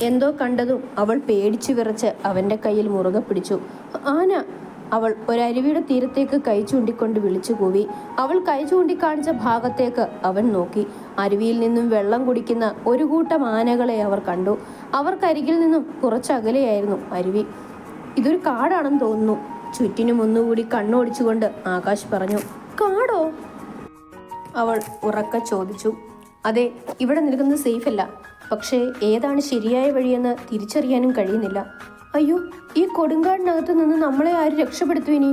എന്തോ കണ്ടതും അവൾ പേടിച്ചു വിറച്ച് അവൻ്റെ കയ്യിൽ മുറുകെ പിടിച്ചു. ആന! അവൾ ഒരരുവിയുടെ തീരത്തേക്ക് കൈ ചൂണ്ടിക്കൊണ്ട് വിളിച്ചു കൂവി. അവൾ കൈ ചൂണ്ടിക്കാണിച്ച ഭാഗത്തേക്ക് അവൻ നോക്കി. അരുവിയിൽ നിന്നും വെള്ളം കുടിക്കുന്ന ഒരു കൂട്ടം ആനകളെ അവർ കണ്ടു. അവർക്കരികിൽ നിന്നും കുറച്ചകലെയായിരുന്നു അരുവി. ഇതൊരു കാടാണെന്ന് തോന്നുന്നു. ചുറ്റിനും ഒന്നുകൂടി കണ്ണോടിച്ചുകൊണ്ട് ആകാശ് പറഞ്ഞു. കാടോ? അവൾ ഉറക്കെ ചോദിച്ചു. അതെ, ഇവിടെ നിൽക്കുന്നത് സേഫല്ല. പക്ഷേ ഏതാണ് ശരിയായ വഴിയെന്ന് തിരിച്ചറിയാനും കഴിയുന്നില്ല. അയ്യോ, ഈ കൊടുങ്കാടിനകത്ത് നിന്ന് നമ്മളെ ആര് രക്ഷപ്പെടുത്തു? ഇനി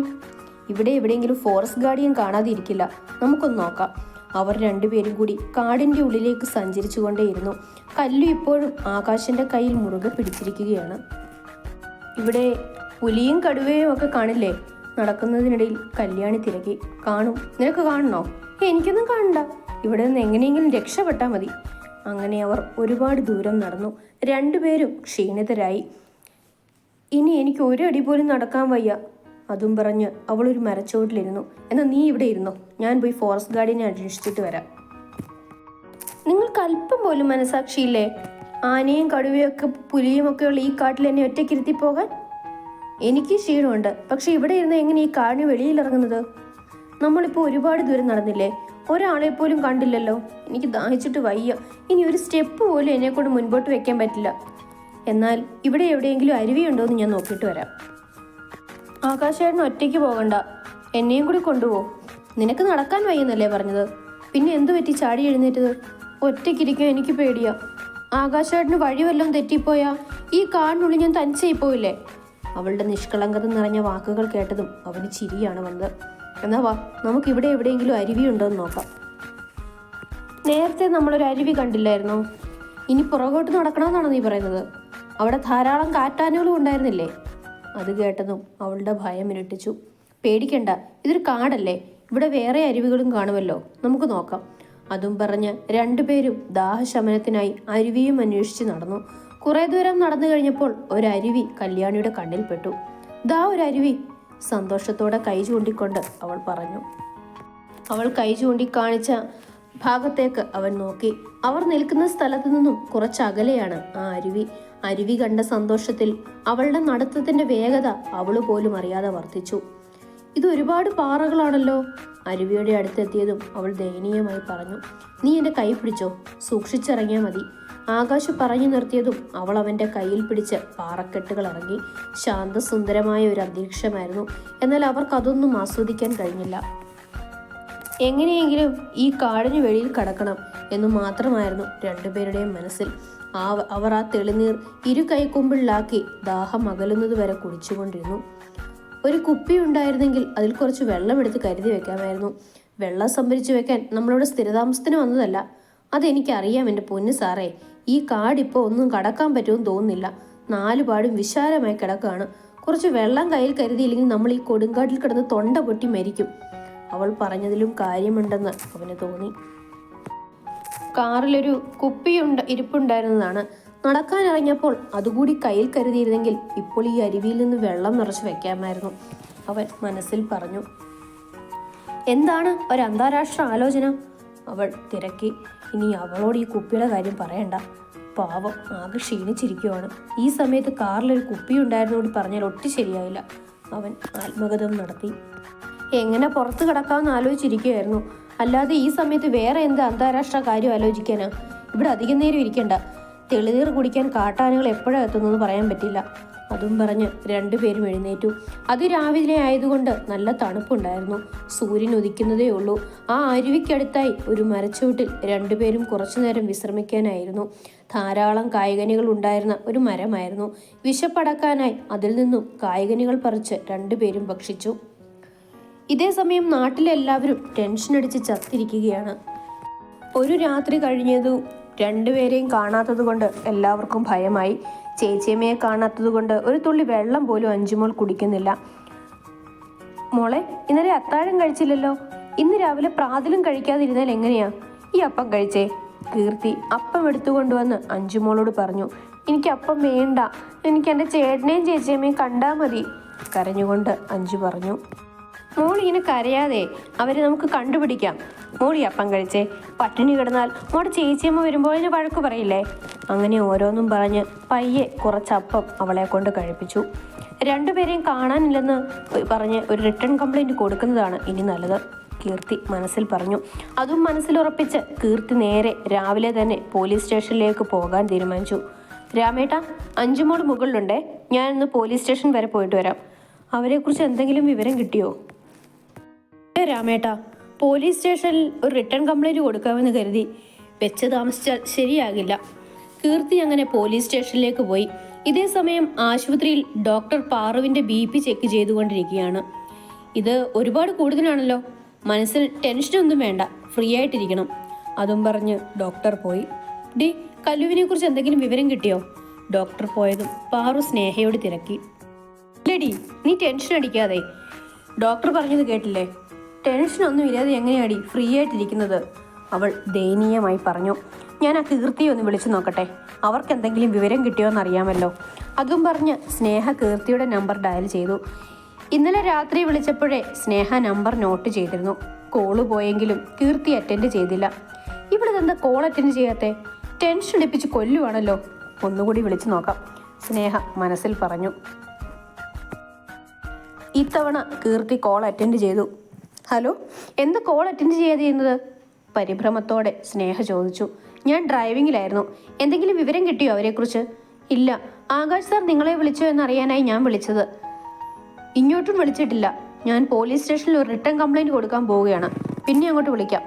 ഇവിടെ എവിടെയെങ്കിലും ഫോറസ്റ്റ് ഗാർഡിയൻ കാണാതിരിക്കില്ല. നമുക്കൊന്ന് നോക്കാം. അവർ രണ്ടുപേരും കൂടി കാടിൻ്റെ ഉള്ളിലേക്ക് സഞ്ചരിച്ചു കൊണ്ടേയിരുന്നു. കല്ലു ഇപ്പോഴും ആകാശിൻ്റെ കയ്യിൽ മുറുകെ പിടിച്ചിരിക്കുകയാണ്. ഇവിടെ പുലിയും കടുവയും ഒക്കെ കാണില്ലേ? നടക്കുന്നതിനിടയിൽ കല്യാണി തിരക്കി. കാണും. നിനക്ക് കാണണോ? എനിക്കൊന്നും കാണണ്ട. ഇവിടെ നിന്ന് എങ്ങനെയെങ്കിലും രക്ഷപ്പെട്ടാൽ മതി. അങ്ങനെ അവർ ഒരുപാട് ദൂരം നടന്നു. രണ്ടുപേരും ക്ഷീണിതരായി. ഇനി എനിക്ക് ഒരു അടി പോലും നടക്കാൻ വയ്യ. അതും പറഞ്ഞ് അവൾ ഒരു മരച്ചോട്ടിലിരുന്നു. എന്നാൽ നീ ഇവിടെ ഇരുന്നോ, ഞാൻ പോയി ഫോറസ്റ്റ് ഗാർഡിനെ അന്വേഷിച്ചിട്ട് വരാം. നിങ്ങൾക്ക് അല്പം പോലും മനസാക്ഷിയില്ലേ? ആനയും കടുവയൊക്കെ പുലിയും ഒക്കെ ഉള്ള ഈ കാട്ടിൽ എന്നെ ഒറ്റയ്ക്കിരുത്തി പോകാൻ? എനിക്ക് ക്ഷീണമുണ്ട്. പക്ഷെ ഇവിടെ ഇരുന്ന് എങ്ങനെ ഈ കാടിന് വെളിയിലിറങ്ങുന്നത്? നമ്മളിപ്പോൾ ഒരുപാട് ദൂരം നടന്നില്ലേ? ഒരാളെ പോലും കണ്ടില്ലല്ലോ. എനിക്ക് ദാഹിച്ചിട്ട് വയ്യ. ഇനി ഒരു സ്റ്റെപ്പ് പോലും എന്നെ കൊണ്ട് മുൻപോട്ട് വെക്കാൻ പറ്റില്ല. എന്നാൽ ഇവിടെ എവിടെയെങ്കിലും അരുവിയുണ്ടോ എന്ന് ഞാൻ നോക്കിയിട്ട് വരാം. ആകാശേട്ടൻ ഒറ്റയ്ക്ക് പോകണ്ട, എന്നെയും കൂടി കൊണ്ടുപോകും. നിനക്ക് നടക്കാൻ വയ്യെന്നല്ലേ പറഞ്ഞത്? പിന്നെ എന്തു പറ്റി ചാടി എഴുന്നേറ്റത്? ഒറ്റയ്ക്കിരിക്കാൻ എനിക്ക് പേടിയാ. ആകാശേട്ടന് വഴി വല്ലതും തെറ്റിപ്പോയാ ഈ കാടിനുള്ളിൽ ഞാൻ തനിച്ചായി പോയില്ലേ? അവളുടെ നിഷ്കളങ്കത നിറഞ്ഞ വാക്കുകൾ കേട്ടതും അവന് ചിരിയാണ് വന്നത്. എന്നാ വാ, നമുക്കിവിടെ എവിടെയെങ്കിലും അരുവിയുണ്ടോ എന്ന് നോക്കാം. നേരത്തെ നമ്മളൊരു അരുവി കണ്ടില്ലായിരുന്നോ? ഇനി പുറകോട്ട് നടക്കണമെന്നാണോ നീ പറയുന്നത്? അവിടെ ധാരാളം കാറ്റാനുകളും ഉണ്ടായിരുന്നില്ലേ? അത് കേട്ടതും അവളുടെ ഭയം ഇരട്ടിച്ചു. പേടിക്കണ്ട, ഇതൊരു കാടല്ലേ. ഇവിടെ വേറെ അരുവികളും കാണുമല്ലോ, നമുക്ക് നോക്കാം. അതും പറഞ്ഞ് രണ്ടുപേരും ദാഹശമനത്തിനായി അരുവിയും അന്വേഷിച്ച് നടന്നു. കുറെ ദൂരം നടന്നു കഴിഞ്ഞപ്പോൾ ഒരരുവി കല്യാണിയുടെ കണ്ണിൽപ്പെട്ടു. ദാ ഒരു അരുവി, സന്തോഷത്തോടെ കൈ ചൂണ്ടിക്കൊണ്ട് അവൾ പറഞ്ഞു. അവൾ കൈ ചൂണ്ടിക്കാണിച്ച ഭാഗത്തേക്ക് അവൻ നോക്കി. അവർ നിൽക്കുന്ന സ്ഥലത്തു നിന്നും കുറച്ചകലെയാണ് ആ അരുവി. അരുവി കണ്ട സന്തോഷത്തിൽ അവളുടെ നടത്തത്തിന്റെ വേഗത അവള് പോലും അറിയാതെ വർദ്ധിച്ചു. ഇത് ഒരുപാട് പാറകളാണല്ലോ. അരുവിയുടെ അടുത്തെത്തിയതും അവൾ ദയനീയമായി പറഞ്ഞു. നീ എൻ്റെ കൈ പിടിച്ചോ, സൂക്ഷിച്ചിറങ്ങിയാൽ മതി. ആകാശ് പറഞ്ഞു നിർത്തിയതും അവൾ അവൻ്റെ കയ്യിൽ പിടിച്ച് പാറക്കെട്ടുകൾ ഇറങ്ങി. ശാന്തസുന്ദരമായ ഒരു അന്തരീക്ഷമായിരുന്നു. എന്നാൽ അവർക്കതൊന്നും ആസ്വദിക്കാൻ കഴിഞ്ഞില്ല. എങ്ങനെയെങ്കിലും ഈ കാടിന് വെളിയിൽ കടക്കണം എന്നു മാത്രമായിരുന്നു രണ്ടുപേരുടെയും മനസ്സിൽ. അവർ ആ തെളിനീർ ഇരു കൈക്കുമ്പിളിലാക്കി ദാഹം അകലുന്നത് വരെ കുടിച്ചുകൊണ്ടിരുന്നു. ഒരു കുപ്പി ഉണ്ടായിരുന്നെങ്കിൽ അതിൽ കുറച്ച് വെള്ളമെടുത്ത് കരുതി വെക്കാമായിരുന്നു. വെള്ളം സംഭരിച്ചു വെക്കാൻ നമ്മളിവിടെ സ്ഥിരതാമസത്തിന് വന്നതല്ല. അതെനിക്കറിയാം എൻ്റെ പൊന്നു സാറേ. ഈ കാടിപ്പോൾ ഒന്നും കടക്കാൻ പറ്റുമെന്ന് തോന്നുന്നില്ല. നാലുപാടും വിശാലമായി കിടക്കുകയാണ്. കുറച്ച് വെള്ളം കയ്യിൽ കരുതിയില്ലെങ്കിൽ നമ്മൾ ഈ കൊടുങ്കാട്ടിൽ കിടന്ന് തൊണ്ട പൊട്ടി മരിക്കും. അവൾ പറഞ്ഞതിലും കാര്യമുണ്ടെന്ന് അവന് തോന്നി. കാറിലൊരു ഇരിപ്പുണ്ടായിരുന്നതാണ്. നടക്കാനിറങ്ങിയപ്പോൾ അതുകൂടി കയ്യിൽ കരുതിയിരുന്നെങ്കിൽ ഇപ്പോൾ ഈ അരുവിയിൽ നിന്ന് വെള്ളം നിറച്ച് വെക്കാമായിരുന്നു, അവൻ മനസ്സിൽ പറഞ്ഞു. എന്താണ് ഒരു അന്താരാഷ്ട്ര ആലോചന? അവൾ തിരക്കി. ഇനി അവളോട് ഈ കുപ്പിയുടെ കാര്യം പറയണ്ട. പാവം, ആകെ ക്ഷീണിച്ചിരിക്കുവാണ്. ഈ സമയത്ത് കാറിലൊരു കുപ്പി ഉണ്ടായിരുന്നോട് പറഞ്ഞാൽ ഒട്ടും ശരിയായില്ല, അവൻ ആത്മഗതം നടത്തി. എങ്ങനെ പുറത്ത് കിടക്കാമെന്ന് ആലോചിച്ചിരിക്കുകയായിരുന്നു. അല്ലാതെ ഈ സമയത്ത് വേറെ എന്ത് അന്താരാഷ്ട്ര കാര്യം ആലോചിക്കാനാ? ഇവിടെ അധികം നേരം ഇരിക്കണ്ട. തെളിനീർ കുടിക്കാൻ കാട്ടാനകൾ എപ്പോഴാണ് എത്തുന്നതെന്ന് പറയാൻ പറ്റില്ല. അതും പറഞ്ഞ് രണ്ടുപേരും എഴുന്നേറ്റു. അതിരാവിലെ ആയതുകൊണ്ട് നല്ല തണുപ്പുണ്ടായിരുന്നു. സൂര്യൻ ഉദിക്കുന്നതേ ഉള്ളൂ. ആ അരുവിക്കടുത്തായി ഒരു മരച്ചുവട്ടിൽ രണ്ടുപേരും കുറച്ചു നേരം വിശ്രമിക്കാനായിരുന്നു. ധാരാളം കായ്കനികൾ ഉണ്ടായിരുന്ന ഒരു മരമായിരുന്നു. വിശപ്പടക്കാനായി അതിൽ നിന്നും കായ്കനികൾ പറിച്ച് രണ്ടുപേരും ഭക്ഷിച്ചു. ഇതേ സമയം നാട്ടിലെല്ലാവരും ടെൻഷനടിച്ച് ചത്തിരിക്കുകയാണ്. ഒരു രാത്രി കഴിഞ്ഞതും രണ്ടുപേരെയും കാണാത്തത് കൊണ്ട് എല്ലാവർക്കും ഭയമായി. ചേച്ചിയമ്മയെ കാണാത്തത് കൊണ്ട് ഒരു തുള്ളി വെള്ളം പോലും അഞ്ചുമോൾ കുടിക്കുന്നില്ല. മോളെ, ഇന്നലെ അത്താഴം കഴിച്ചില്ലല്ലോ. ഇന്ന് രാവിലെ പ്രാതലും കഴിക്കാതിരുന്നാൽ എങ്ങനെയാ? ഈ അപ്പം കഴിച്ചേ. കീർത്തി അപ്പം എടുത്തുകൊണ്ടുവന്ന് അഞ്ചുമോളോട് പറഞ്ഞു. എനിക്ക് അപ്പം വേണ്ട, എനിക്ക് എൻ്റെ ചേട്ടനെയും ചേച്ചിയമ്മയും കണ്ടാൽ മതി, കരഞ്ഞുകൊണ്ട് അഞ്ചു പറഞ്ഞു. മോൾ ഇങ്ങനെ കരയാതെ, അവരെ നമുക്ക് കണ്ടുപിടിക്കാം. മോളി അപ്പം കഴിച്ചേ. പട്ടിണി കിടന്നാൽ മോടെ ചേച്ചിയമ്മ വരുമ്പോൾ വഴക്ക് പറയില്ലേ? അങ്ങനെ ഓരോന്നും പറഞ്ഞ് പയ്യെ കുറച്ചപ്പം അവളെ കൊണ്ട് കഴിപ്പിച്ചു. രണ്ടുപേരെയും കാണാനില്ലെന്ന് പറഞ്ഞ് ഒരു റിട്ടേൺ കംപ്ലൈൻറ്റ് കൊടുക്കുന്നതാണ് ഇനി നല്ലത്, കീർത്തി മനസ്സിൽ പറഞ്ഞു. അതും മനസ്സിലുറപ്പിച്ച് കീർത്തി നേരെ രാവിലെ തന്നെ പോലീസ് സ്റ്റേഷനിലേക്ക് പോകാൻ തീരുമാനിച്ചു. രാമേട്ടാ, അഞ്ചുമോൾ മുകളിലുണ്ടേ, ഞാൻ ഇന്ന് പോലീസ് സ്റ്റേഷൻ വരെ പോയിട്ട് വരാം. അവരെക്കുറിച്ച് എന്തെങ്കിലും വിവരം കിട്ടിയോ? രാമേട്ടാ, പോലീസ് സ്റ്റേഷനിൽ ഒരു റിട്ടേൺ കംപ്ലൈൻറ്റ് കൊടുക്കാമെന്ന് കരുതി വെച്ച് താമസിച്ചാൽ ശരിയാകില്ല. കീർത്തി അങ്ങനെ പോലീസ് സ്റ്റേഷനിലേക്ക് പോയി. ഇതേ സമയം ആശുപത്രിയിൽ ഡോക്ടർ പാറുവിൻ്റെ BP ചെക്ക് ചെയ്തുകൊണ്ടിരിക്കുകയാണ്. ഇത് ഒരുപാട് കൂടുതലാണല്ലോ, മനസ്സിൽ ടെൻഷനൊന്നും വേണ്ട, ഫ്രീ ആയിട്ടിരിക്കണം. അതും പറഞ്ഞ് ഡോക്ടർ പോയി. ഡി, കല്ലുവിനെ കുറിച്ച് എന്തെങ്കിലും വിവരം കിട്ടിയോ? ഡോക്ടർ പോയതും പാറു സ്നേഹയോട് തിരക്കി. ഇല്ലടി, നീ ടെൻഷൻ അടിക്കാതെ, ഡോക്ടർ പറഞ്ഞത് കേട്ടില്ലേ? ടെൻഷനൊന്നും ഇല്ലാതെ എങ്ങനെയാടി ഫ്രീ ആയിട്ടിരിക്കുന്നത്? അവൾ ദയനീയമായി പറഞ്ഞു. ഞാൻ ആ കീർത്തിയെ ഒന്ന് വിളിച്ചു നോക്കട്ടെ, അവർക്ക് എന്തെങ്കിലും വിവരം കിട്ടിയോന്ന് അറിയാമല്ലോ. അതും പറഞ്ഞ് സ്നേഹ കീർത്തിയുടെ നമ്പർ ഡയൽ ചെയ്തു. ഇന്നലെ രാത്രി വിളിച്ചപ്പോഴേ സ്നേഹ നമ്പർ നോട്ട് ചെയ്തിരുന്നു. കോള് പോയെങ്കിലും കീർത്തി അറ്റൻഡ് ചെയ്തില്ല. ഇവളിതെന്താ കോൾ അറ്റൻഡ് ചെയ്യാത്തെ? ടെൻഷൻ അടിപ്പിച്ച് കൊല്ലുവാണല്ലോ. ഒന്നുകൂടി വിളിച്ചു നോക്കാം, സ്നേഹ മനസ്സിൽ പറഞ്ഞു. ഇത്തവണ കീർത്തി കോൾ അറ്റൻഡ് ചെയ്തു. ഹലോ, എന്ത് കോൾ അറ്റൻഡ് ചെയ്യാതെ ചെയ്യുന്നത്? പരിഭ്രമത്തോടെ സ്നേഹ ചോദിച്ചു. ഞാൻ ഡ്രൈവിങ്ങിലായിരുന്നു. എന്തെങ്കിലും വിവരം കിട്ടിയോ അവരെക്കുറിച്ച്? ഇല്ല, ആകാശ് സാർ നിങ്ങളെ വിളിച്ചോ എന്നറിയാനായി ഞാൻ വിളിച്ചത്. ഇങ്ങോട്ടും വിളിച്ചിട്ടില്ല. ഞാൻ പോലീസ് സ്റ്റേഷനിൽ ഒരു റിട്ടേൺ കംപ്ലൈൻറ്റ് കൊടുക്കാൻ പോവുകയാണ്, പിന്നെ അങ്ങോട്ട് വിളിക്കാം.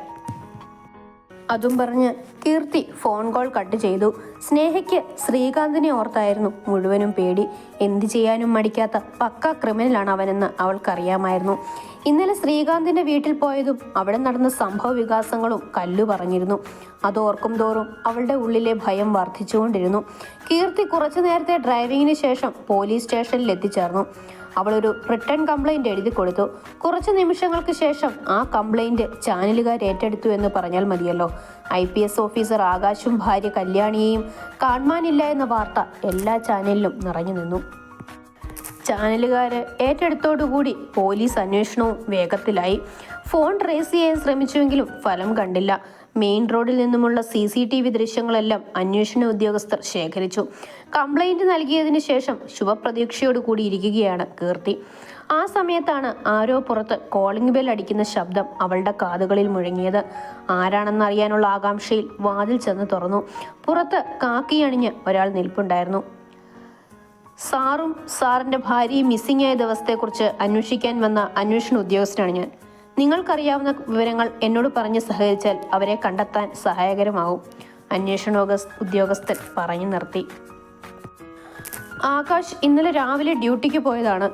അതും പറഞ്ഞ് കീർത്തി ഫോൺ കോൾ കട്ട് ചെയ്തു. സ്നേഹയ്ക്ക് ശ്രീകാന്തിനെ ഓർത്തായിരുന്നു മുഴുവനും പേടി. എന്തു ചെയ്യാനും മടിക്കാത്ത പക്ക ക്രിമിനലാണ് അവനെന്ന് അവൾക്കറിയാമായിരുന്നു. ഇന്നലെ ശ്രീകാന്തിന്റെ വീട്ടിൽ പോയതും അവിടെ നടന്ന സംഭവ വികാസങ്ങളും കല്ലു പറഞ്ഞിരുന്നു. അതോർക്കും തോറും അവളുടെ ഉള്ളിലെ ഭയം വർദ്ധിച്ചുകൊണ്ടിരുന്നു. കീർത്തി കുറച്ചു നേരത്തെ ഡ്രൈവിങ്ങിന് ശേഷം പോലീസ് സ്റ്റേഷനിൽ എത്തിച്ചേർന്നു. അവളൊരു റിട്ടേൺ കംപ്ലൈൻറ്റ് എഴുതി കൊടുത്തു. കുറച്ച് നിമിഷങ്ങൾക്ക് ശേഷം ആ കംപ്ലൈൻറ്റ് ചാനലുകാർ ഏറ്റെടുത്തു എന്ന് പറഞ്ഞാൽ മതിയല്ലോ. IPS ഓഫീസർ ആകാശും ഭാര്യ കല്യാണിയെയും കാണാനില്ല എന്ന വാർത്ത എല്ലാ ചാനലിലും നിറഞ്ഞു നിന്നു. ചാനലുകാർ ഏറ്റെടുത്തോടുകൂടി പോലീസ് അന്വേഷണവും വേഗത്തിലായി. ഫോൺ ട്രേസ് ചെയ്യാൻ ശ്രമിച്ചുവെങ്കിലും ഫലം കണ്ടില്ല. മെയിൻ റോഡിൽ നിന്നുമുള്ള CCTV ദൃശ്യങ്ങളെല്ലാം അന്വേഷണ ഉദ്യോഗസ്ഥർ ശേഖരിച്ചു. കംപ്ലൈൻറ്റ് നൽകിയതിന് ശേഷം ശുഭപ്രതീക്ഷയോടുകൂടി ഇരിക്കുകയാണ് കീർത്തി. ആ സമയത്താണ് ആരോ പുറത്ത് കോളിംഗ് ബെൽ അടിക്കുന്ന ശബ്ദം അവളുടെ കാതുകളിൽ മുഴങ്ങിയത്. ആരാണെന്നറിയാനുള്ള ആകാംക്ഷയിൽ വാതിൽ ചെന്ന് തുറന്നു. പുറത്ത് കാക്കിയണിഞ്ഞ് ഒരാൾ നിൽപ്പുണ്ടായിരുന്നു. സാറും സാറിൻ്റെ ഭാര്യയും മിസ്സിംഗ് ആയ ദിവസത്തെക്കുറിച്ച് അന്വേഷിക്കാൻ വന്ന അന്വേഷണ ഉദ്യോഗസ്ഥനാണ് ഞാൻ. നിങ്ങൾക്കറിയാവുന്ന വിവരങ്ങൾ എന്നോട് പറഞ്ഞ് സഹകരിച്ചാൽ അവരെ കണ്ടെത്താൻ സഹായകരമാവും, അന്വേഷണ ഉദ്യോഗസ്ഥൻ പറഞ്ഞു നിർത്തി. ആകാശ് ഇന്നലെ രാവിലെ ഡ്യൂട്ടിക്ക് പോയതാണ്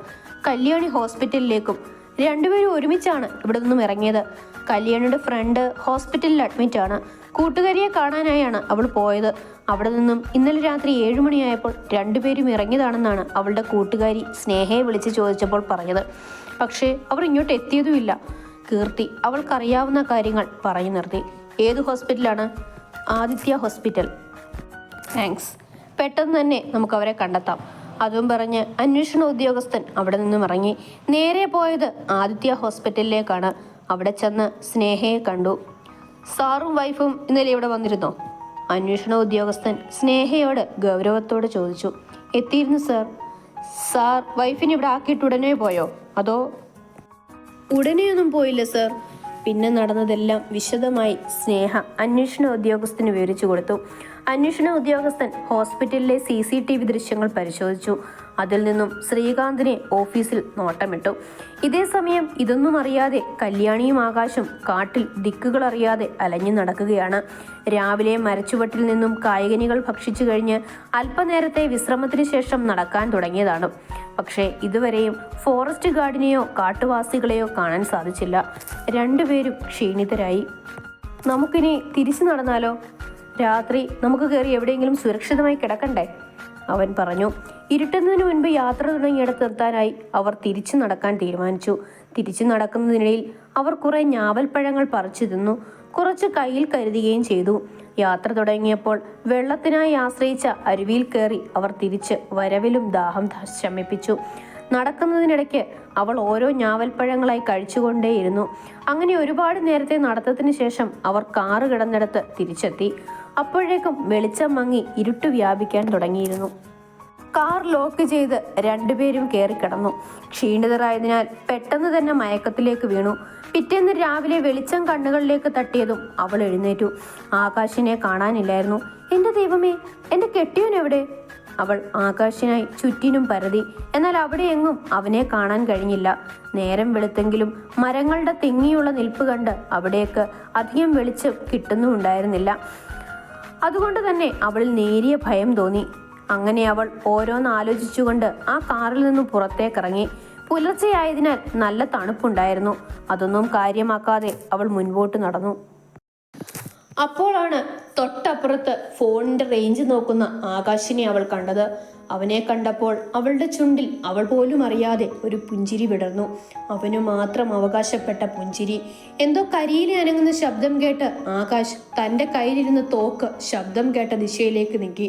കല്യാണി ഹോസ്പിറ്റലിലേക്കും. രണ്ടുപേരും ഒരുമിച്ചാണ് ഇവിടെ നിന്നും ഇറങ്ങിയത്. കല്യാണിയുടെ ഫ്രണ്ട് ഹോസ്പിറ്റലിൽ അഡ്മിറ്റാണ്. കൂട്ടുകാരിയെ കാണാനായാണ് അവൾ പോയത്. അവിടെ നിന്നും ഇന്നലെ രാത്രി 7 മണിയായപ്പോൾ രണ്ടുപേരും ഇറങ്ങിയതാണെന്നാണ് അവളുടെ കൂട്ടുകാരി സ്നേഹയെ വിളിച്ച് ചോദിച്ചപ്പോൾ പറഞ്ഞത്. പക്ഷേ അവർ ഇങ്ങോട്ട് എത്തിയതുമില്ല. കീർത്തി അവൾക്കറിയാവുന്ന കാര്യങ്ങൾ പറഞ്ഞു നിർത്തി. ഏത് ഹോസ്പിറ്റലാണ്? ആദിത്യ ഹോസ്പിറ്റൽ. താങ്ക്സ്, പെട്ടെന്ന് തന്നെ നമുക്ക് അവരെ കണ്ടെത്താം. അതും പറഞ്ഞ് അന്വേഷണ ഉദ്യോഗസ്ഥൻ അവിടെ നിന്നും ഇറങ്ങി. നേരെ പോയത് ആദിത്യ ഹോസ്പിറ്റലിലേക്കാണ്. അവിടെ ചെന്ന് സ്നേഹയെ കണ്ടു. സാറും വൈഫും ഇന്നലെ ഇവിടെ വന്നിരുന്നോ? അന്വേഷണ ഉദ്യോഗസ്ഥൻ സ്നേഹയോട് ഗൗരവത്തോട് ചോദിച്ചു. എത്തിയിരുന്നു സാർ. സാർ വൈഫിനെ ഇവിടെ ആക്കിയിട്ട് ഉടനെ പോയോ, അതോ? ഉടനെയൊന്നും പോയില്ല സാർ. പിന്നെ നടന്നതെല്ലാം വിശദമായി സ്നേഹ അന്വേഷണ ഉദ്യോഗസ്ഥന് വിവരിച്ചു കൊടുത്തു. അന്വേഷണ ഉദ്യോഗസ്ഥൻ ഹോസ്പിറ്റലിലെ CCTV ദൃശ്യങ്ങൾ പരിശോധിച്ചു. അതിൽ നിന്നും ശ്രീകാന്തിനെ ഓഫീസിൽ നോട്ടമിട്ടു. ഇതേ സമയം ഇതൊന്നും അറിയാതെ കല്യാണിയും ആകാശും കാട്ടിൽ ദിക്കുകൾ അറിയാതെ അലഞ്ഞു നടക്കുകയാണ്. രാവിലെ മരച്ചുവട്ടിൽ നിന്നും കായ്കനികൾ ഭക്ഷിച്ചു കഴിഞ്ഞ് അല്പനേരത്തെ വിശ്രമത്തിന് ശേഷം നടക്കാൻ തുടങ്ങിയതാണ്. പക്ഷേ ഇതുവരെയും ഫോറസ്റ്റ് ഗാർഡിനെയോ കാട്ടുവാസികളെയോ കാണാൻ സാധിച്ചില്ല. രണ്ടുപേരും ക്ഷീണിതരായി. നമുക്കിനി തിരിച്ചു നടന്നാലോ? രാത്രി നമുക്ക് കയറി എവിടെയെങ്കിലും സുരക്ഷിതമായി കിടക്കണ്ടേ? അവൻ പറഞ്ഞു. ഇരുട്ടുന്നതിന് മുൻപ് യാത്ര തുടങ്ങിയിടത്തെത്താനായി അവർ തിരിച്ചു നടക്കാൻ തീരുമാനിച്ചു. തിരിച്ചു നടക്കുന്നതിനിടയിൽ അവർ കുറെ ഞാവൽപ്പഴങ്ങൾ പറിച്ചു തിന്നു. കുറച്ച് കയ്യിൽ കരുതുകയും ചെയ്തു. യാത്ര തുടങ്ങിയപ്പോൾ വെള്ളത്തിനായി ആശ്രയിച്ച അരുവിയിൽ കയറി അവർ തിരിച്ച് വരവിലും ദാഹം ശമിപ്പിച്ചു. നടക്കുന്നതിനിടയ്ക്ക് അവൾ ഓരോ ഞാവൽപ്പഴങ്ങളായി കഴിച്ചുകൊണ്ടേയിരുന്നു. അങ്ങനെ ഒരുപാട് നേരത്തെ നടത്തത്തിന് ശേഷം അവർ കാറ് കിടന്നിടത്ത് തിരിച്ചെത്തി. അപ്പോഴേക്കും വെളിച്ചം മങ്ങി ഇരുട്ട് വ്യാപിക്കാൻ തുടങ്ങിയിരുന്നു. കാർ ലോക്ക് ചെയ്ത് രണ്ടുപേരും കയറിക്കിടന്നു. ക്ഷീണിതരായതിനാൽ പെട്ടെന്ന് തന്നെ മയക്കത്തിലേക്ക് വീണു. പിറ്റേന്ന് രാവിലെ വെളിച്ചം കണ്ണുകളിലേക്ക് തട്ടിയതും അവൾ എഴുന്നേറ്റു. ആകാശിനെ കാണാനില്ലായിരുന്നു. എൻ്റെ ദൈവമേ, എൻ്റെ കെട്ടിയോൻ എവിടെ? അവൾ ആകാശിനായി ചുറ്റിനും പരതി. എന്നാൽ അവിടെ എങ്ങും അവനെ കാണാൻ കഴിഞ്ഞില്ല. നേരം വെളുത്തെങ്കിലും മരങ്ങളുടെ തിങ്ങിയുള്ള നിൽപ്പ് കണ്ട് അവിടേക്ക് അധികം വെളിച്ചം കിട്ടുന്നുണ്ടായിരുന്നില്ല. അതുകൊണ്ട് തന്നെ അവളിൽ നേരിയ ഭയം തോന്നി. അങ്ങനെ അവൾ ഓരോന്ന് ആലോചിച്ചുകൊണ്ട് ആ കാറിൽ നിന്നും പുറത്തേക്കിറങ്ങി. പുലർച്ചെയായതിനാൽ നല്ല തണുപ്പുണ്ടായിരുന്നു. അതൊന്നും കാര്യമാക്കാതെ അവൾ മുൻപോട്ട് നടന്നു. അപ്പോഴാണ് തൊട്ടപ്പുറത്ത് ഫോണിന്റെ റേഞ്ച് നോക്കുന്ന ആകാശിനെ അവൾ കണ്ടത്. അവനെ കണ്ടപ്പോൾ അവളുടെ ചുണ്ടിൽ അവൾ പോലും അറിയാതെ ഒരു പുഞ്ചിരി വിടർന്നു. അവനു മാത്രം അവകാശപ്പെട്ട പുഞ്ചിരി. എന്തോ കരിയിലെ അനങ്ങുന്ന ശബ്ദം കേട്ട് ആകാശ് തൻ്റെ കയ്യിലിരുന്ന തോക്ക് ശബ്ദം കേട്ട ദിശയിലേക്ക് നീക്കി.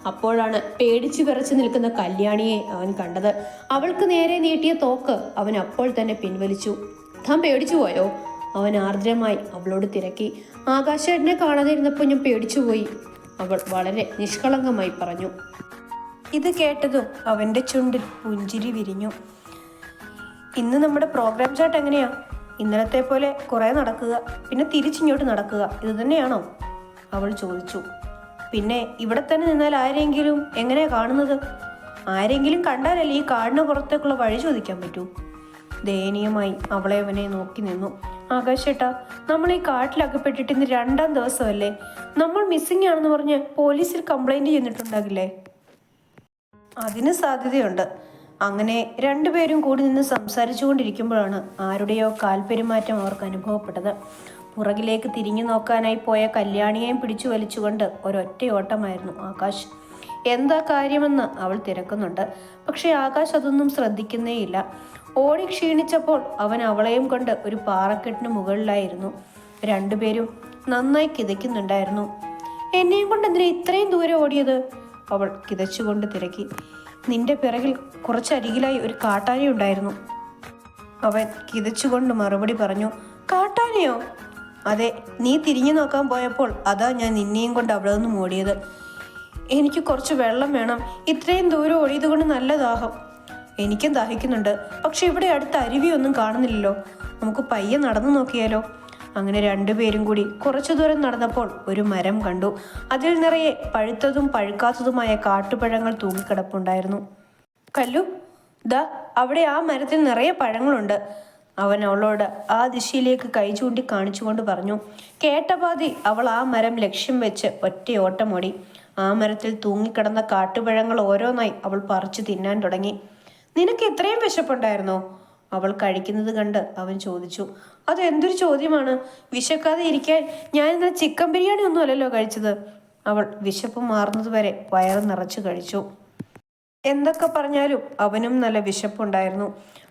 അപ്പോഴാണ് പേടിച്ചു വിറച്ചു നിൽക്കുന്ന കല്യാണിയെ അവൻ കണ്ടത്. അവൾക്ക് നേരെ നീട്ടിയ തോക്ക് അവൻ അപ്പോൾ തന്നെ പിൻവലിച്ചു. താൻ പേടിച്ചു പോയോ? അവൻ ആർദ്രമായി അവളോട് തിരക്കി. ആകാശേട്ടനെ കാണാതെ ഇരുന്നപ്പോൾ ഞാൻ പേടിച്ചുപോയി, അവൾ വളരെ നിഷ്കളങ്കമായി പറഞ്ഞു. ഇത് കേട്ടതും അവൻ്റെ ചുണ്ടിൽ പുഞ്ചിരി വിരിഞ്ഞു. ഇന്ന് നമ്മുടെ പ്രോഗ്രാം ചാട്ട് എങ്ങനെയാ? ഇന്നലത്തെ പോലെ കുറേ നടക്കുക, പിന്നെ തിരിച്ചിങ്ങോട്ട് നടക്കുക, ഇത് തന്നെയാണോ? അവൾ ചോദിച്ചു. പിന്നെ ഇവിടെ തന്നെ നിന്നാൽ ആരെങ്കിലും എങ്ങനെയാ കാണുന്നത്? ആരെങ്കിലും കണ്ടാലല്ലേ ഈ കാടിന് പുറത്തേക്കുള്ള വഴി ചോദിക്കാൻ പറ്റൂ? ദയനീയമായി അവളെ അവനെ നോക്കി നിന്നു. ആകാശേട്ടാ, നമ്മൾ ഈ കാട്ടിലകപ്പെട്ടിട്ട് ഇന്ന് 2ാം ദിവസമല്ലേ? നമ്മൾ മിസ്സിംഗ് ആണെന്ന് പറഞ്ഞ് പോലീസിൽ കംപ്ലൈന്റ് ചെയ്തിട്ടുണ്ടാകില്ലേ? അതിന് സാധ്യതയുണ്ട്. അങ്ങനെ രണ്ടുപേരും കൂടി നിന്ന് സംസാരിച്ചു കൊണ്ടിരിക്കുമ്പോഴാണ് ആരുടെയോ കാൽപെരുമാറ്റം അവർക്ക് അനുഭവപ്പെട്ടത്. പുറകിലേക്ക് തിരിഞ്ഞു നോക്കാനായി പോയ കല്യാണിയെയും പിടിച്ചു വലിച്ചുകൊണ്ട് ഒരൊറ്റയോട്ടമായിരുന്നു ആകാശ്. എന്താ കാര്യമെന്ന് അവൾ തിരക്കുന്നുണ്ട്. പക്ഷെ ആകാശ് അതൊന്നും ശ്രദ്ധിക്കുന്നേയില്ല. ഓടി ക്ഷീണിച്ചപ്പോൾ അവൻ അവളെയും കൊണ്ട് ഒരു പാറക്കെട്ടിന് മുകളിലായിരുന്നു. രണ്ടുപേരും നന്നായി കിതയ്ക്കുന്നുണ്ടായിരുന്നു. എന്നെയും കൊണ്ട് എന്തിനാ ഇത്രയും ദൂരെ ഓടിയത്? അവൾ കിതച്ചുകൊണ്ട് തിരക്കി. നിന്റെ പിറകിൽ കുറച്ചരികിലായി ഒരു കാട്ടാന ഉണ്ടായിരുന്നു, അവൻ കിതച്ചുകൊണ്ട് മറുപടി പറഞ്ഞു. കാട്ടാനയോ? അതെ, നീ തിരിഞ്ഞു നോക്കാൻ പോയപ്പോൾ അതാ ഞാൻ നിന്നെയും കൊണ്ട് അവിടെ നിന്ന് ഓടിയത്. എനിക്ക് കുറച്ച് വെള്ളം വേണം. ഇത്രയും ദൂരം ഓടിയത് കൊണ്ട് നല്ല ദാഹം. എനിക്കും ദാഹിക്കുന്നുണ്ട്. പക്ഷെ ഇവിടെ അടുത്ത് അരുവിയൊന്നും കാണുന്നില്ലല്ലോ. നമുക്ക് പയ്യെ നടന്നു നോക്കിയാലോ? അങ്ങനെ രണ്ടുപേരും കൂടി കുറച്ചു ദൂരം നടന്നപ്പോൾ ഒരു മരം കണ്ടു. അതിൽ നിറയെ പഴുത്തതും പഴുക്കാത്തതുമായ കാട്ടുപഴങ്ങൾ തൂങ്ങിക്കിടപ്പുണ്ടായിരുന്നു. കല്ലു, ദാ അവിടെ ആ മരത്തിൽ നിറയെ പഴങ്ങളുണ്ട്, അവൻ അവളോട് ആ ദിശയിലേക്ക് കൈ ചൂണ്ടി കാണിച്ചുകൊണ്ട് പറഞ്ഞു. കേട്ടപാതി അവൾ ആ മരം ലക്ഷ്യം വെച്ച് ഒറ്റയോട്ടമോടി. ആ മരത്തിൽ തൂങ്ങിക്കിടന്ന കാട്ടുപഴങ്ങൾ ഓരോന്നായി അവൾ പറിച്ചു തിന്നാൻ തുടങ്ങി. നിനക്ക് ഇത്രയും വിശപ്പുണ്ടായിരുന്നോ? അവൾ കഴിക്കുന്നത് കണ്ട് അവൻ ചോദിച്ചു. അത് എന്തൊരു ചോദ്യമാണ്? വിശക്കാതെ ഇരിക്കാൻ ഞാൻ ഇന്നലെ ചിക്കൻ ബിരിയാണി ഒന്നും അല്ലല്ലോ കഴിച്ചത്. അവൾ വിശപ്പ് മാറുന്നതുവരെ വയറ് നിറച്ചു കഴിച്ചു. എന്തൊക്കെ പറഞ്ഞാലും അവനും നല്ല വിശപ്പുണ്ടായിരുന്നു.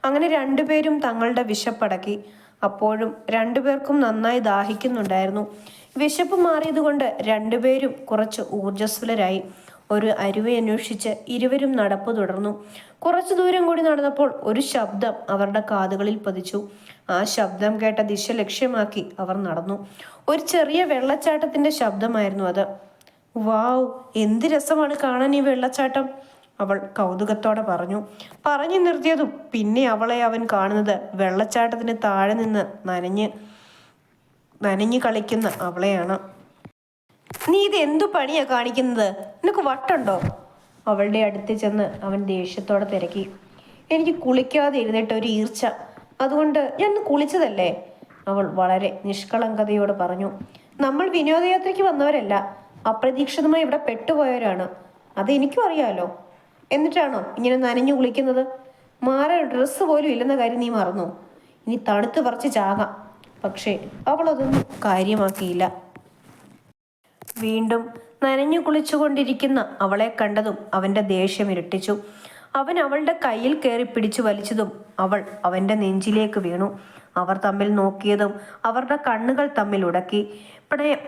അങ്ങനെ രണ്ടുപേരും തങ്ങളുടെ വിശപ്പടക്കി. അപ്പോഴും രണ്ടുപേർക്കും നന്നായി ദാഹിക്കുന്നുണ്ടായിരുന്നു. വിശപ്പ് മാറിയതുകൊണ്ട് രണ്ടുപേരും കുറച്ച് ഊർജ്ജസ്വലരായി. ഒരു അരുവി അന്വേഷിച്ച് ഇരുവരും നടപ്പ് തുടർന്നു. കുറച്ചു ദൂരം കൂടി നടന്നപ്പോൾ ഒരു ശബ്ദം അവരുടെ കാതുകളിൽ പതിച്ചു. ആ ശബ്ദം കേട്ട ദിശ ലക്ഷ്യമാക്കി അവർ നടന്നു. ഒരു ചെറിയ വെള്ളച്ചാട്ടത്തിന്റെ ശബ്ദമായിരുന്നു അത്. വാവ്, എന്ത് രസമാണ് കാണാൻ ഈ വെള്ളച്ചാട്ടം, അവൾ കൗതുകത്തോടെ പറഞ്ഞു. പറഞ്ഞു നിർത്തിയതും പിന്നെ അവളെ അവൻ കാണുന്നത് വെള്ളച്ചാട്ടത്തിന് താഴെ നിന്ന് നനഞ്ഞു കളിക്കുന്ന അവളെയാണ്. നീ ഇത് എന്തു പണിയാ കാണിക്കുന്നത്? നിനക്ക് വട്ടുണ്ടോ? അവളുടെ അടുത്ത് ചെന്ന് അവൻ ദേഷ്യത്തോടെ തിരക്കി. എനിക്ക് കുളിക്കാതെ ഇരുന്നിട്ട് ഒരു ഈർച്ച, അതുകൊണ്ട് ഞാൻ കുളിച്ചതല്ലേ, അവൾ വളരെ നിഷ്കളങ്കതയോട് പറഞ്ഞു. നമ്മൾ വിനോദയാത്രയ്ക്ക് വന്നവരല്ല, അപ്രതീക്ഷിതമായി ഇവിടെ പെട്ടുപോയവരാണ്. അത് എനിക്കും അറിയാലോ. എന്നിട്ടാണോ ഇങ്ങനെ നനഞ്ഞു കുളിക്കുന്നത്? മാറാൻ ഡ്രസ്സ് പോലും ഇല്ലെന്ന കാര്യം നീ മറന്നു. ഇനി തണുത്ത് പറിച്ച് ചാകാം. പക്ഷേ അവൾ അതൊന്നും കാര്യമാക്കിയില്ല. വീണ്ടും നനഞ്ഞു കുളിച്ചുകൊണ്ടിരിക്കുന്ന അവളെ കണ്ടതും അവൻ്റെ ദേഷ്യം ഇരട്ടിച്ചു. അവൻ അവളുടെ കയ്യിൽ കയറി പിടിച്ചു വലിച്ചതും അവൾ അവൻ്റെ നെഞ്ചിലേക്ക് വീണു. അവർ തമ്മിൽ നോക്കിയതും അവരുടെ കണ്ണുകൾ തമ്മിൽ ഉടക്കി.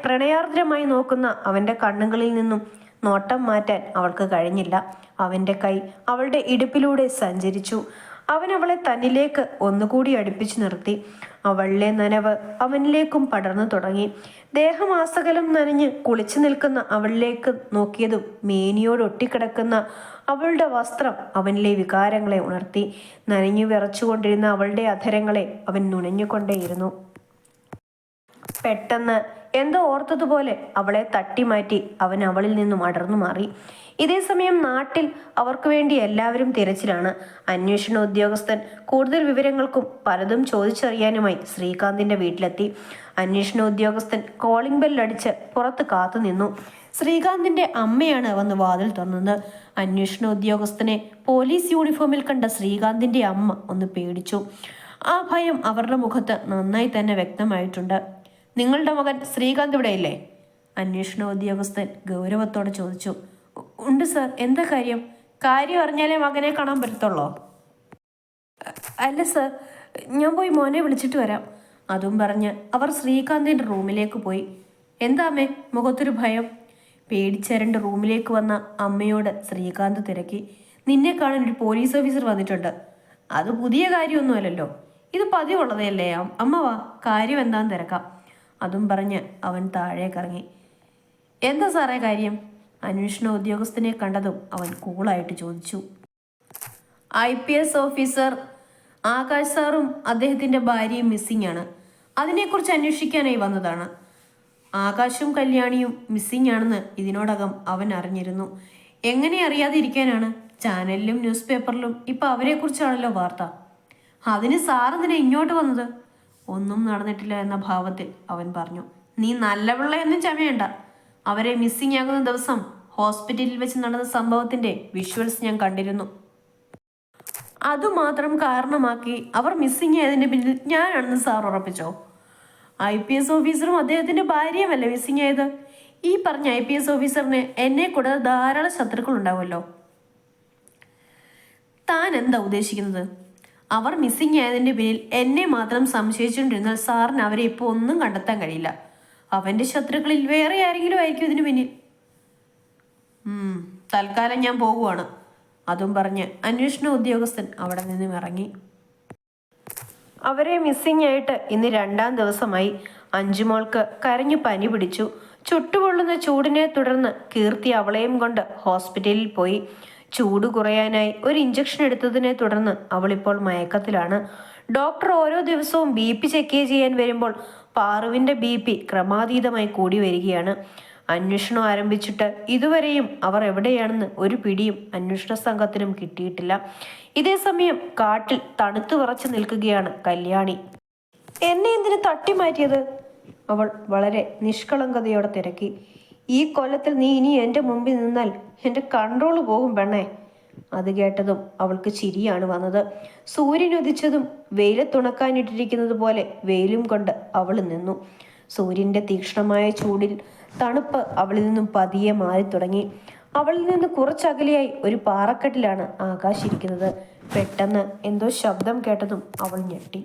പ്രണയാർദ്രമായി നോക്കുന്ന അവൻ്റെ കണ്ണുകളിൽ നിന്നും നോട്ടം മാറ്റാൻ അവൾക്ക് കഴിഞ്ഞില്ല. അവൻ്റെ കൈ അവളുടെ ഇടുപ്പിലൂടെ സഞ്ചരിച്ചു. അവൻ അവളെ തന്നിലേക്ക് ഒന്നുകൂടി അടുപ്പിച്ചു നിർത്തി. അവളിലെ നനവ് അവനിലേക്കും പടർന്നു തുടങ്ങി. ദേഹമാസകലം നനഞ്ഞ് കുളിച്ചു നിൽക്കുന്ന അവളിലേക്ക് നോക്കിയതും മേനിയോട് ഒട്ടിക്കിടക്കുന്ന അവളുടെ വസ്ത്രം അവനിലെ വികാരങ്ങളെ ഉണർത്തി. നനഞ്ഞു വിറച്ചുകൊണ്ടിരുന്ന അവളുടെ അധരങ്ങളെ അവൻ നുണഞ്ഞുകൊണ്ടേയിരുന്നു. പെട്ടെന്ന് എന്തോ ഓർത്തതുപോലെ അവളെ തട്ടിമാറ്റി അവൻ അവളിൽ നിന്നും അടർന്നു മാറി. ഇതേസമയം നാട്ടിൽ അവർക്ക് വേണ്ടി എല്ലാവരും തിരച്ചിലാണ്. അന്വേഷണ ഉദ്യോഗസ്ഥൻ കൂടുതൽ വിവരങ്ങൾക്കും പലതും ചോദിച്ചറിയാനുമായി ശ്രീകാന്തിന്റെ വീട്ടിലെത്തി. അന്വേഷണ ഉദ്യോഗസ്ഥൻ കോളിംഗ് ബെല്ലടിച്ച് പുറത്ത് കാത്തു നിന്നു. ശ്രീകാന്തിന്റെ അമ്മയാണ് വന്ന് വാതിൽ തുറന്നത്. അന്വേഷണ ഉദ്യോഗസ്ഥനെ പോലീസ് യൂണിഫോമിൽ കണ്ട ശ്രീകാന്തിന്റെ അമ്മ ഒന്ന് പേടിച്ചു. ആ ഭയം അവരുടെ മുഖത്ത് നന്നായി തന്നെ വ്യക്തമായിട്ടുണ്ട്. നിങ്ങളുടെ മകൻ ശ്രീകാന്ത് ഇവിടെയില്ലേ? അന്വേഷണ ഉദ്യോഗസ്ഥൻ ഗൗരവത്തോടെ ചോദിച്ചു. ഉണ്ട് സാർ, എന്താ കാര്യം? കാര്യം അറിഞ്ഞാലേ മകനെ കാണാൻ പറ്റത്തുള്ളോ? അല്ല സാർ, ഞാൻ പോയി മോനെ വിളിച്ചിട്ട് വരാം. അതും പറഞ്ഞ് അവർ ശ്രീകാന്തിന്റെ റൂമിലേക്ക് പോയി. എന്താ അമ്മേ മുഖത്തൊരു ഭയം? പേടിച്ചരണ്ട് റൂമിലേക്ക് വന്ന അമ്മയോട് ശ്രീകാന്ത് തിരക്കി. നിന്നെ കാണാൻ ഒരു പോലീസ് ഓഫീസർ വന്നിട്ടുണ്ട്. അത് പുതിയ കാര്യമൊന്നുമല്ലല്ലോ, ഇത് പതിവുള്ളതല്ലേ. അമ്മ വാ, കാര്യം എന്താന്ന് തിരക്കാം. അതും പറഞ്ഞ് അവൻ താഴേക്കിറങ്ങി. എന്താ സാറേ കാര്യം? അന്വേഷണ ഉദ്യോഗസ്ഥനെ കണ്ടതും അവൻ കൂളായിട്ട് ചോദിച്ചു. IPS ഓഫീസർ ആകാശ് സാറും അദ്ദേഹത്തിൻ്റെ ഭാര്യയും മിസ്സിംഗ് ആണ്. അതിനെക്കുറിച്ച് അന്വേഷിക്കാനായി വന്നതാണ്. ആകാശും കല്യാണിയും മിസ്സിംഗ് ആണെന്ന് ഇതിനോടകം അവൻ അറിഞ്ഞിരുന്നു. എങ്ങനെ അറിയാതിരിക്കാനാണ്? ചാനലിലും ന്യൂസ് പേപ്പറിലും ഇപ്പം അവരെക്കുറിച്ചാണല്ലോ വാർത്ത. അതിന് സാറെന്തിനാ ഇങ്ങോട്ട് വന്നത്? ഒന്നും നടന്നിട്ടില്ല എന്ന ഭാവത്തിൽ അവൻ പറഞ്ഞു. നീ നല്ല പിള്ളയൊന്നും ചമയണ്ട. അവരെ മിസ്സിംഗ് ആകുന്ന ദിവസം ഹോസ്പിറ്റലിൽ വെച്ച് നടന്ന സംഭവത്തിന്റെ വിഷ്വൽസ് ഞാൻ കണ്ടിരുന്നു. അതുമാത്രം കാരണമാക്കി അവർ മിസ്സിംഗ് ആയതിന്റെ പിന്നിൽ ഞാനാണെന്ന് സാർ ഉറപ്പിച്ചോ? IPS ഓഫീസറും അദ്ദേഹത്തിന്റെ ഭാര്യയുമല്ലേ മിസ്സിംഗ് ആയത്? ഈ പറഞ്ഞ IPS ഓഫീസറിന് എന്നെ കൂടാതെ ധാരാളം ശത്രുക്കൾ ഉണ്ടാവുമല്ലോ. താൻ എന്താ ഉദ്ദേശിക്കുന്നത്? അവർ മിസ്സിംഗ് ആയതിന്റെ പിന്നിൽ എന്നെ മാത്രം സംശയിച്ചുകൊണ്ടിരുന്നാൽ സാറിന് അവരെ ഇപ്പോൾ ഒന്നും കണ്ടെത്താൻ കഴിയില്ല. അവന്റെ ശത്രുക്കളിൽ വേറെ ആരെങ്കിലും ആയിരിക്കും ഇതിനു പിന്നിൽ. തൽക്കാലം ഞാൻ പോകുവാണ്. അതും പറഞ്ഞ് അന്വേഷണ ഉദ്യോഗസ്ഥൻ അവിടെ നിന്നും ഇറങ്ങി. അവരെ മിസ്സിംഗ് ആയിട്ട് ഇന്ന് 2ാം ദിവസമായി. അഞ്ചുമോൾക്ക് കരഞ്ഞു പനി പിടിച്ചു. ചുട്ടുപൊള്ളുന്ന ചൂടിനെ തുടർന്ന് കീർത്തി അവളെയും കൊണ്ട് ഹോസ്പിറ്റലിൽ പോയി. ചൂട് കുറയാനായി ഒരു ഇഞ്ചക്ഷൻ എടുത്തതിനെ തുടർന്ന് അവളിപ്പോൾ മയക്കത്തിലാണ്. ഡോക്ടർ ഓരോ ദിവസവും BP ചെക്ക് ചെയ്യാൻ വരുമ്പോൾ പാറുവിൻ്റെ BP ക്രമാതീതമായി കൂടി വരികയാണ്. അന്വേഷണം ആരംഭിച്ചിട്ട് ഇതുവരെയും അവർ എവിടെയാണെന്ന് ഒരു പിടിയും അന്വേഷണ സംഘത്തിനും കിട്ടിയിട്ടില്ല. ഇതേസമയം കാട്ടിൽ തണുത്തു വിറച്ചു നിൽക്കുകയാണ് കല്യാണി. എന്നെ എന്തിനു തട്ടിമാറ്റിയത്? അവൾ വളരെ നിഷ്കളങ്കതയോടെ തിരക്കി. ഈ കൊല്ലത്തിൽ നീ ഇനി എൻ്റെ മുമ്പിൽ നിന്നാൽ എൻ്റെ കൺട്രോൾ പോകും പെണ്ണേ. അത് കേട്ടതും അവൾക്ക് ചിരിയാണ് വന്നത്. സൂര്യൻ ഉദിച്ചതും വെയിലത്തുണക്കാനിട്ടിരിക്കുന്നത് പോലെ വെയിലും കൊണ്ട് അവൾ നിന്നു. സൂര്യൻ്റെ തീക്ഷ്ണമായ ചൂടിൽ തണുപ്പ് അവളിൽ നിന്നും പതിയെ മാറി തുടങ്ങി. അവളിൽ നിന്ന് കുറച്ചകലെയായി ഒരു പാറക്കെട്ടിലാണ് ആകാശിരിക്കുന്നത്. പെട്ടെന്ന് എന്തോ ശബ്ദം കേട്ടതും അവൾ ഞെട്ടി.